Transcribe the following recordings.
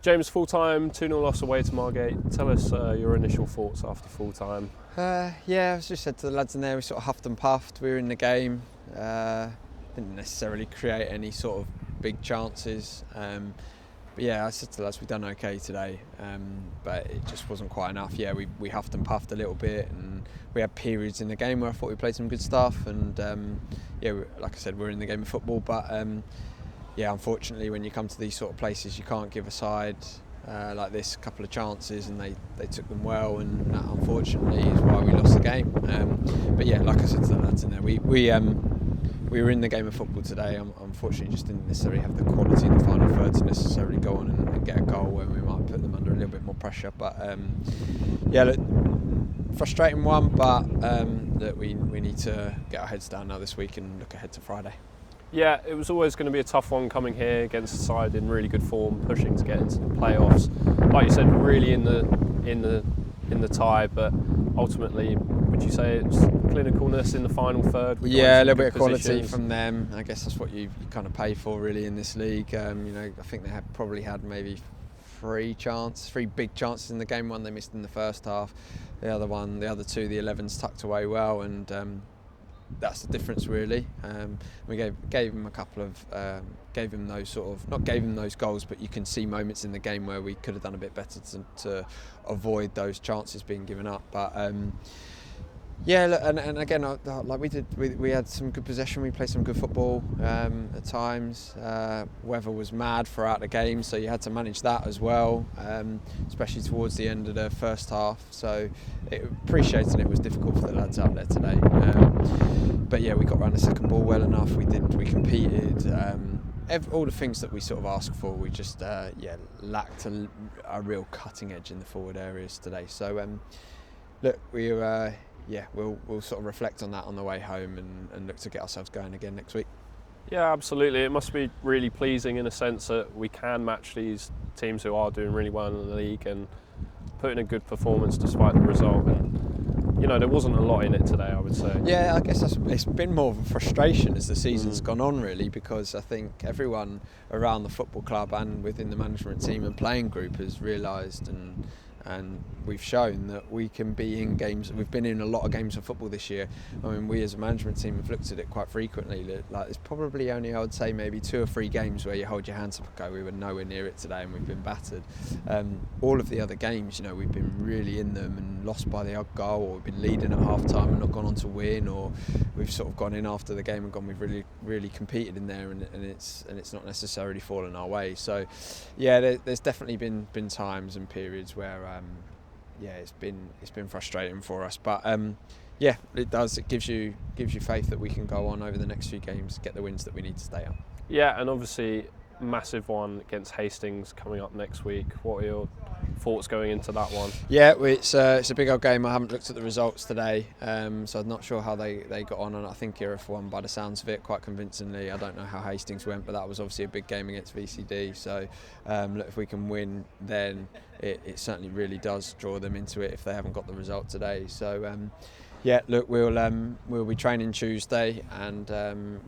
James, full-time, 2-0 loss away to Margate. Tell us your initial thoughts after full-time. As I just said to the lads in there, we sort of huffed and puffed. We were in the game. Didn't necessarily create any sort of big chances. But yeah, I said to the lads, we've done okay today, but it just wasn't quite enough. Yeah, we huffed and puffed a little bit, and we had periods in the game where I thought we played some good stuff. And like I said, we're in the game of football, but unfortunately, when you come to these sort of places, you can't give a side like this a couple of chances, and they took them well, and that unfortunately is why we lost the game. But yeah, like I said to the lads in there, we were in the game of football today. Unfortunately, just didn't necessarily have the quality in the final third to necessarily go on and get a goal when we might put them under a little bit more pressure. But frustrating one, but that we need to get our heads down now this week and look ahead to Friday. Yeah, it was always going to be a tough one coming here against a side in really good form, pushing to get into the playoffs. Like you said, really in the tie, but ultimately, would you say it's clinicalness in the final third? A little bit of quality from them. I guess that's what you kind of pay for really in this league. I think they probably had maybe three big chances in the game. One they missed in the first half. The other two, the 11s tucked away well, and that's the difference really. We gave him a couple of gave him those sort of, not gave him those goals, but you can see moments in the game where we could have done a bit better to avoid those chances being given up. But and again, like we had some good possession. We played some good football at times. Weather was mad throughout the game, so you had to manage that as well, especially towards the end of the first half. So appreciating it was difficult for the lads out there today. But yeah, we got around the second ball well enough. We competed. All the things that we sort of asked for, we just lacked a real cutting edge in the forward areas today. So look, we'll sort of reflect on that on the way home and look to get ourselves going again next week. Yeah, absolutely. It must be really pleasing in a sense that we can match these teams who are doing really well in the league and put in a good performance despite the result. And there wasn't a lot in it today, I would say. Yeah, I guess it's been more of a frustration as the season's gone on, really, because I think everyone around the football club and within the management team and playing group has realised and we've shown that we can be in games. We've been in a lot of games of football this year. I mean, we as a management team have looked at it quite frequently. Like, there's probably only, I would say, maybe 2 or 3 games where you hold your hands up and go, we were nowhere near it today and we've been battered. All of the other games, we've been really in them and lost by the odd goal, or we've been leading at half time and not gone on to win, or we've sort of gone in after the game and gone, we've really, really competed in there, and it's not necessarily fallen our way. So yeah, there's definitely been times and periods where it's been frustrating for us, but it does. It gives you faith that we can go on over the next few games, get the wins that we need to stay up. Yeah, and obviously massive one against Hastings coming up next week. What are your thoughts going into that one? Yeah, it's a big old game. I haven't looked at the results today, so I'm not sure how they got on, and I think Irif won by the sounds of it quite convincingly. I don't know how Hastings went, but that was obviously a big game against VCD, so look, if we can win, then it certainly really does draw them into it if they haven't got the result today. So look, we'll be training Tuesday, and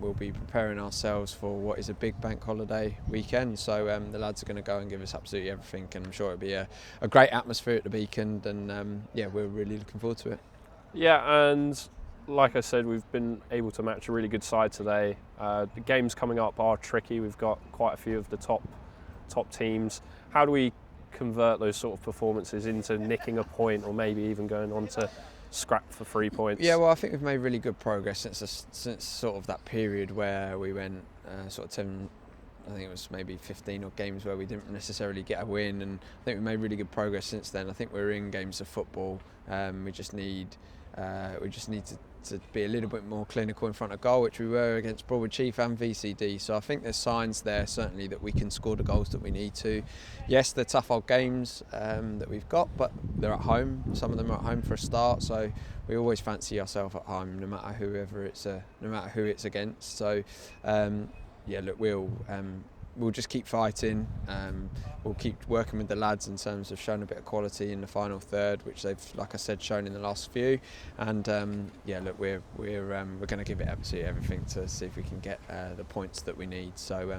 we'll be preparing ourselves for what is a big bank holiday weekend. So the lads are going to go and give us absolutely everything, and I'm sure it'll be a great atmosphere at the Beacon, and we're really looking forward to it. Yeah, and like I said, we've been able to match a really good side today. The games coming up are tricky. We've got quite a few of the top teams. How do we convert those sort of performances into nicking a point, or maybe even going on to scrap for 3 points? Yeah, well, I think we've made really good progress since sort of that period where we went sort of 10, I think it was maybe 15 odd games where we didn't necessarily get a win, and I think we made really good progress since then. I think we're in games of football. We just need to be a little bit more clinical in front of goal, which we were against Broadwood Chief and VCD. So I think there's signs there certainly that we can score the goals that we need to. Yes, they're tough old games that we've got, but they're at home. Some of them are at home for a start, so we always fancy ourselves at home, no matter who it's against. So look, we'll just keep fighting. We'll keep working with the lads in terms of showing a bit of quality in the final third, which they've, like I said, shown in the last few. And look, we're going to give it absolutely everything to see if we can get the points that we need. So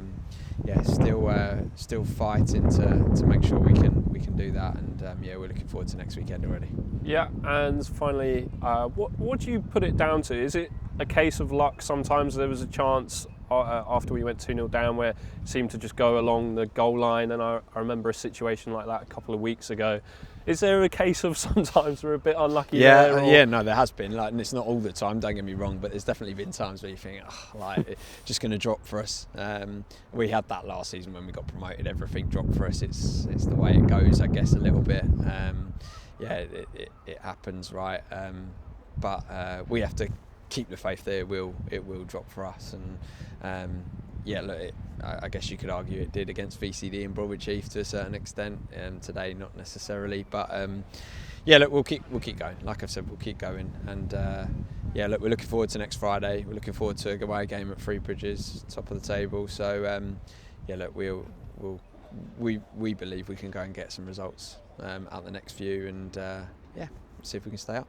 still fighting to make sure we can do that. And we're looking forward to next weekend already. Yeah, and finally, what do you put it down to? Is it a case of luck? Sometimes there was a chance after we went 2-0 down where it seemed to just go along the goal line, and I remember a situation like that a couple of weeks ago. Is there a case of sometimes we're a bit unlucky there? No, there has been. And it's not all the time, don't get me wrong, but there's definitely been times where you think, it's just going to drop for us. We had that last season when we got promoted. Everything dropped for us. It's the way it goes, I guess, a little bit. It happens, right? But we have to keep the faith that it will drop for us. And I guess you could argue it did against VCD and Broadwood Chief to a certain extent. Today, not necessarily, but we'll keep going. Like I've said, we'll keep going. And we're looking forward to next Friday. We're looking forward to a away game at Three Bridges, top of the table. So we believe we can go and get some results out the next few, and see if we can stay up.